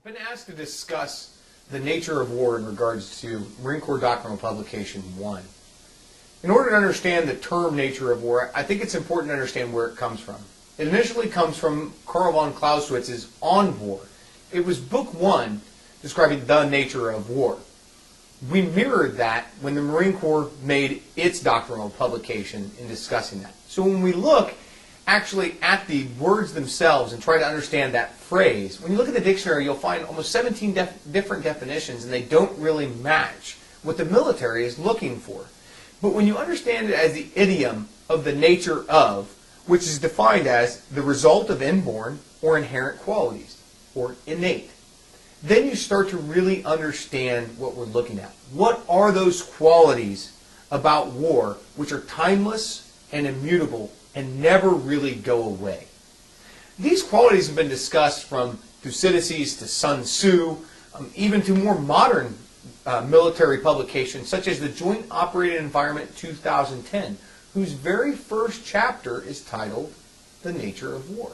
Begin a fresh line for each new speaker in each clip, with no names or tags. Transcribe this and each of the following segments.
Been asked to discuss the nature of war in regards to Marine Corps Doctrinal Publication 1. In order to understand the term nature of war, I think it's important to understand where it comes from. It initially comes from Karl von Clausewitz's On War. It was book 1 describing the nature of war. We mirrored that when the Marine Corps made its doctrinal publication in discussing that. So when we look actually at the words themselves and try to understand that phrase, when you look at the dictionary, you'll find almost 17 different definitions, and they don't really match what the military is looking for. But when you understand it as the idiom of the nature of, which is defined as the result of inborn or inherent qualities, or innate, then you start to really understand what we're looking at. What are those qualities about war which are timeless and immutable and never really go away? These qualities have been discussed from Thucydides to Sun Tzu, even to more modern military publications such as the Joint Operating Environment 2010, whose very first chapter is titled The Nature of War.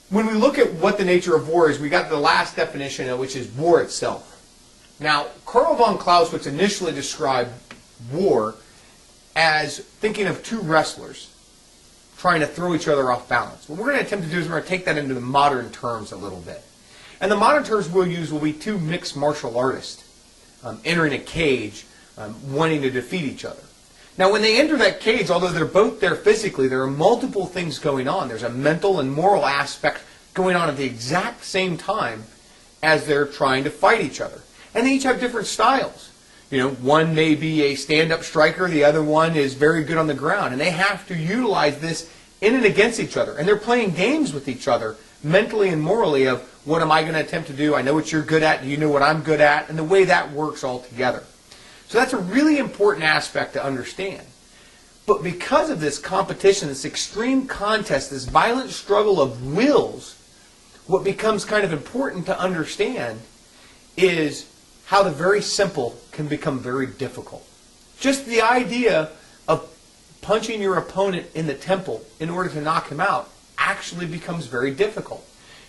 When we look at what the nature of war is, we got the last definition, which is war itself. Now, Karl von Clausewitz initially described war as thinking of two wrestlers trying to throw each other off balance. What we're going to attempt to do is we're going to take that into the modern terms a little bit. And the modern terms we'll use will be two mixed martial artists entering a cage, wanting to defeat each other. Now, when they enter that cage, although they're both there physically, there are multiple things going on. There's a mental and moral aspect going on at the exact same time as they're trying to fight each other. And they each have different styles. You know, one may be a stand-up striker, the other one is very good on the ground, and they have to utilize this in and against each other. And they're playing games with each other, mentally and morally, of what am I going to attempt to do? I know what you're good at, do you know what I'm good at? And the way that works all together. So that's a really important aspect to understand. But because of this competition, this extreme contest, this violent struggle of wills, what becomes kind of important to understand is how the very simple can become very difficult. Just the idea of punching your opponent in the temple in order to knock him out actually becomes very difficult.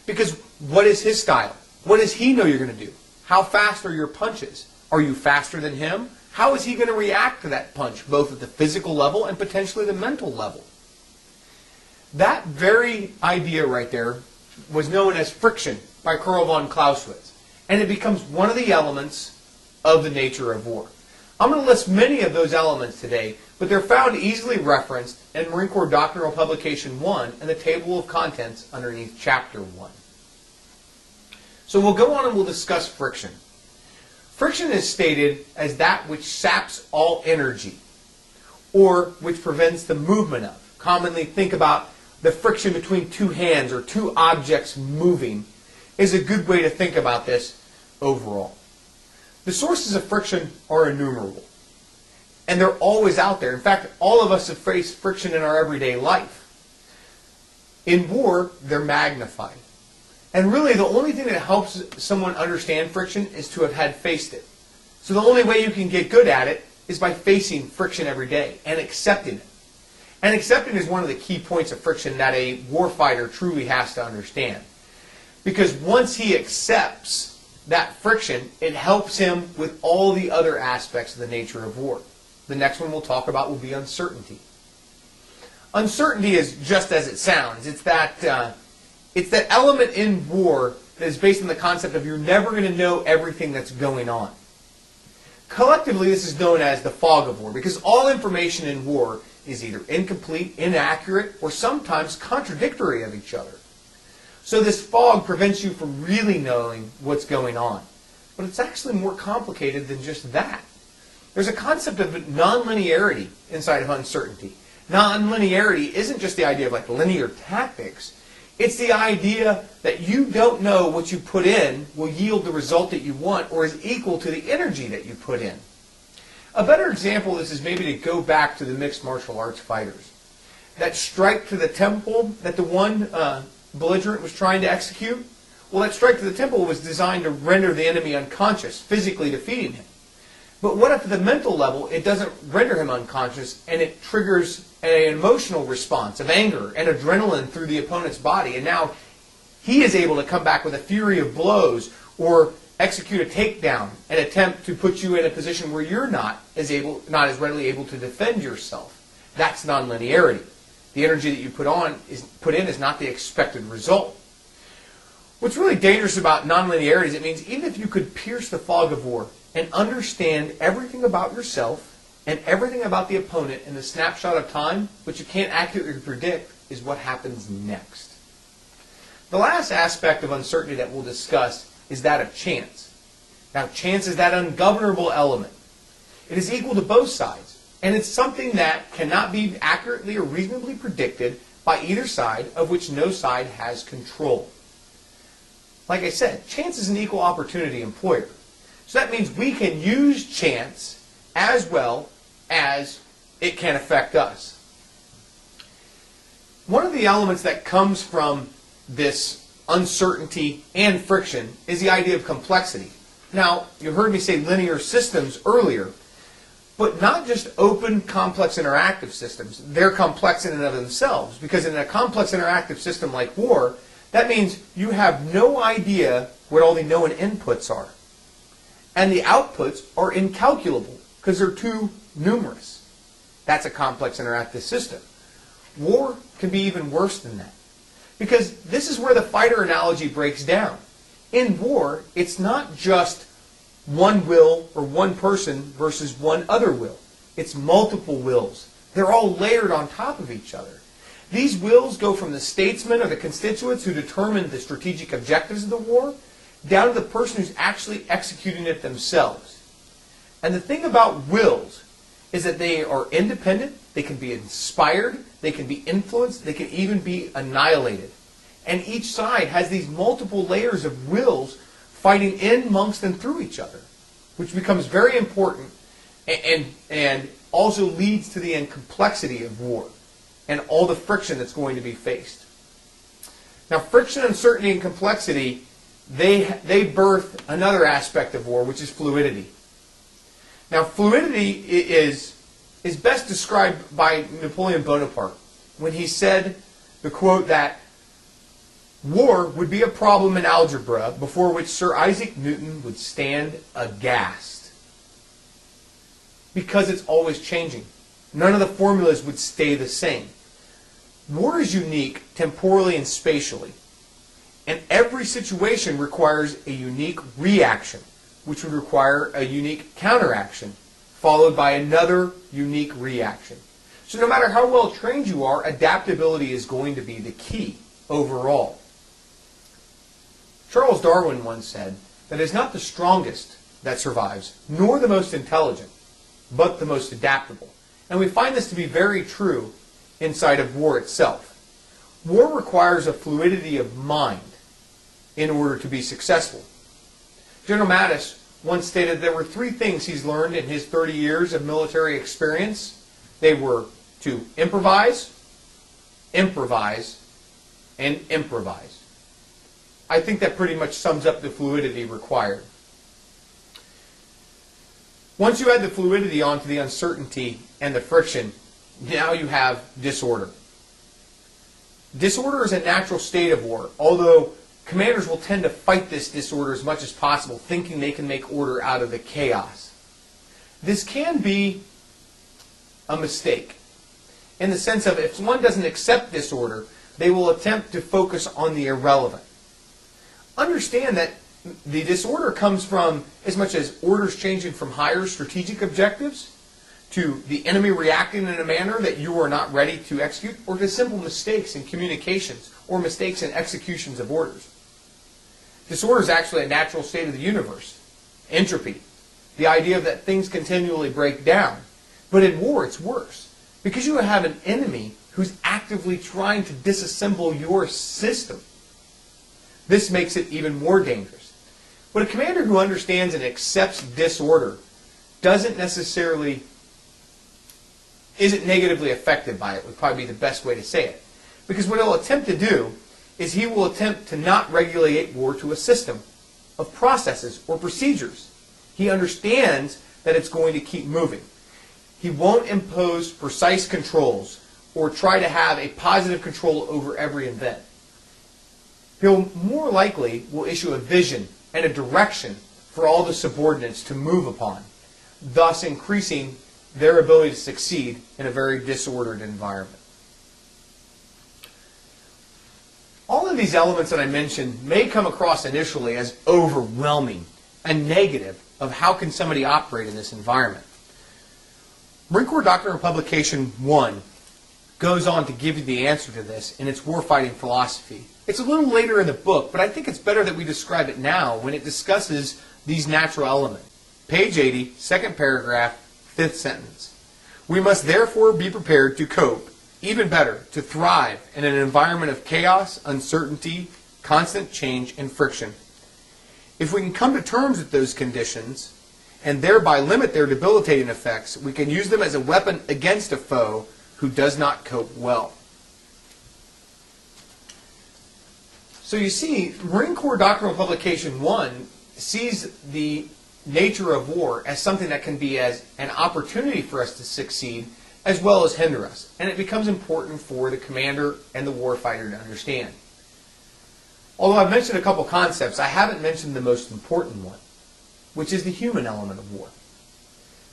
Because what is his style? What does he know you're going to do? How fast are your punches? Are you faster than him? How is he going to react to that punch, both at the physical level and potentially the mental level? That very idea right there was known as friction by Karl von Clausewitz. And it becomes one of the elements of the nature of war. I'm going to list many of those elements today, but they're found easily referenced in Marine Corps Doctrinal Publication 1 and the table of contents underneath Chapter 1. So we'll go on and we'll discuss friction. Friction is stated as that which saps all energy, or which prevents the movement of. Commonly think about the friction between two hands or two objects moving is a good way to think about this overall. The sources of friction are innumerable, and they're always out there. In fact, all of us have faced friction in our everyday life. In war, they're magnified. And really, the only thing that helps someone understand friction is to have had faced it. So the only way you can get good at it is by facing friction every day and accepting it. And accepting is one of the key points of friction that a warfighter truly has to understand. Because once he accepts that friction, it helps him with all the other aspects of the nature of war. The next one we'll talk about will be uncertainty. Uncertainty is just as it sounds. It's that element in war that is based on the concept of you're never going to know everything that's going on. Collectively, this is known as the fog of war, because all information in war is either incomplete, inaccurate, or sometimes contradictory of each other. So this fog prevents you from really knowing what's going on. But it's actually more complicated than just that. There's a concept of nonlinearity inside of uncertainty. Nonlinearity isn't just the idea of like linear tactics. It's the idea that you don't know what you put in will yield the result that you want or is equal to the energy that you put in. A better example of this is maybe to go back to the mixed martial arts fighters. That strike to the temple that the one belligerent was trying to execute, well, that strike to the temple was designed to render the enemy unconscious, physically defeating him. But what if at the mental level it doesn't render him unconscious and it triggers an emotional response of anger and adrenaline through the opponent's body, and now he is able to come back with a fury of blows or execute a takedown and attempt to put you in a position where you're not as readily able to defend yourself. That's nonlinearity. The energy that you put in is not the expected result. What's really dangerous about nonlinearity is it means even if you could pierce the fog of war and understand everything about yourself and everything about the opponent in the snapshot of time, what you can't accurately predict is what happens next. The last aspect of uncertainty that we'll discuss is that of chance. Now, chance is that ungovernable element. It is equal to both sides, and it's something that cannot be accurately or reasonably predicted by either side, of which no side has control. Like I said, chance is an equal opportunity employer. So that means we can use chance as well as it can affect us. One of the elements that comes from this uncertainty and friction is the idea of complexity. Now, you heard me say linear systems earlier, but not just open, complex, interactive systems. They're complex in and of themselves, because in a complex, interactive system like war, that means you have no idea what all the known inputs are. And the outputs are incalculable, because they're too numerous. That's a complex, interactive system. War can be even worse than that, because this is where the fighter analogy breaks down. In war, it's not just one will or one person versus one other will. It's multiple wills. They're all layered on top of each other. These wills go from the statesmen or the constituents who determine the strategic objectives of the war down to the person who's actually executing it themselves. And the thing about wills is that they are independent, they can be inspired, they can be influenced, they can even be annihilated. And each side has these multiple layers of wills fighting in, amongst, and through each other, which becomes very important and also leads to the complexity of war and all the friction that's going to be faced. Now, friction, uncertainty, and complexity, they birth another aspect of war, which is fluidity. Now, fluidity is best described by Napoleon Bonaparte when he said, the quote, that war would be a problem in algebra before which Sir Isaac Newton would stand aghast. Because it's always changing. None of the formulas would stay the same. War is unique temporally and spatially. And every situation requires a unique reaction, which would require a unique counteraction, followed by another unique reaction. So no matter how well trained you are, adaptability is going to be the key overall. Charles Darwin once said that it is not the strongest that survives, nor the most intelligent, but the most adaptable. And we find this to be very true inside of war itself. War requires a fluidity of mind in order to be successful. General Mattis once stated there were three things he's learned in his 30 years of military experience. They were to improvise, improvise, and improvise. I think that pretty much sums up the fluidity required. Once you add the fluidity onto the uncertainty and the friction, now you have disorder. Disorder is a natural state of war, although commanders will tend to fight this disorder as much as possible, thinking they can make order out of the chaos. This can be a mistake, in the sense of if one doesn't accept disorder, they will attempt to focus on the irrelevant. Understand that the disorder comes from as much as orders changing from higher strategic objectives to the enemy reacting in a manner that you are not ready to execute, or to simple mistakes in communications or mistakes in executions of orders. Disorder is actually a natural state of the universe. Entropy, the idea that things continually break down. But in war, it's worse, because you have an enemy who's actively trying to disassemble your system. This makes it even more dangerous. But a commander who understands and accepts disorder isn't negatively affected by it, would probably be the best way to say it. Because what he'll attempt to do is he will attempt to not regulate war to a system of processes or procedures. He understands that it's going to keep moving. He won't impose precise controls or try to have a positive control over every event. he'll more likely will issue a vision and a direction for all the subordinates to move upon, thus increasing their ability to succeed in a very disordered environment. All of these elements that I mentioned may come across initially as overwhelming and negative of how can somebody operate in this environment. Marine Corps Doctrine and Publication 1 goes on to give you the answer to this in its warfighting philosophy. It's a little later in the book, but I think it's better that we describe it now when it discusses these natural elements. Page 80, second paragraph, fifth sentence. We must therefore be prepared to cope, even better, to thrive in an environment of chaos, uncertainty, constant change, and friction. If we can come to terms with those conditions, and thereby limit their debilitating effects, we can use them as a weapon against a foe who does not cope well. So you see, Marine Corps Doctrinal Publication 1 sees the nature of war as something that can be as an opportunity for us to succeed as well as hinder us. And it becomes important for the commander and the warfighter to understand. Although I've mentioned a couple concepts, I haven't mentioned the most important one, which is the human element of war.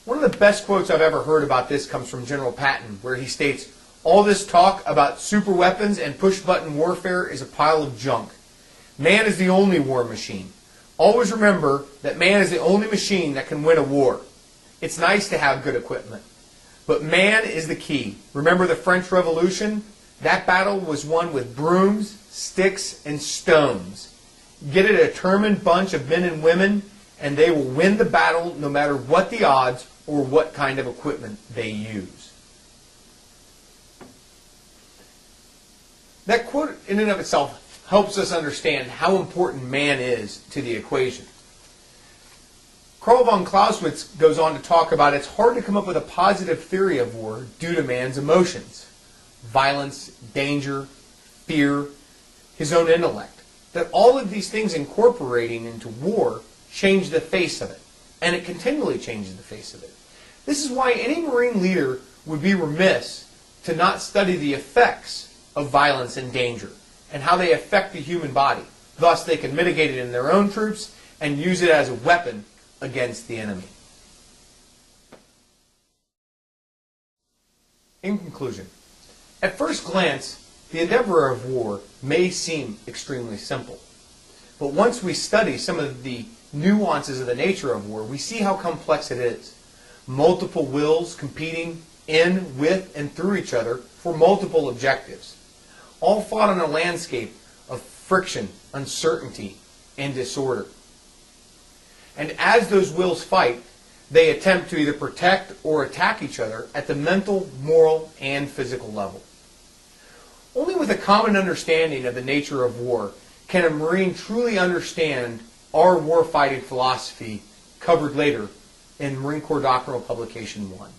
One of the best quotes I've ever heard about this comes from General Patton, where he states, "All this talk about super weapons and push-button warfare is a pile of junk. Man is the only war machine. Always remember that man is the only machine that can win a war. It's nice to have good equipment, but man is the key. Remember the French Revolution? That battle was won with brooms, sticks, and stones. Get a determined bunch of men and women, and they will win the battle no matter what the odds or what kind of equipment they use." That quote in and of itself helps us understand how important man is to the equation. Karl von Clausewitz goes on to talk about it's hard to come up with a positive theory of war due to man's emotions, violence, danger, fear, his own intellect. That all of these things incorporating into war change the face of it, and it continually changes the face of it. This is why any Marine leader would be remiss to not study the effects of violence and danger and how they affect the human body. Thus, they can mitigate it in their own troops and use it as a weapon against the enemy. In conclusion, at first glance, the endeavor of war may seem extremely simple. But once we study some of the nuances of the nature of war, we see how complex it is. Multiple wills competing in, with, and through each other for multiple objectives, all fought on a landscape of friction, uncertainty, and disorder. And as those wills fight, they attempt to either protect or attack each other at the mental, moral, and physical level. Only with a common understanding of the nature of war can a Marine truly understand our warfighting philosophy covered later in Marine Corps Doctrinal Publication 1.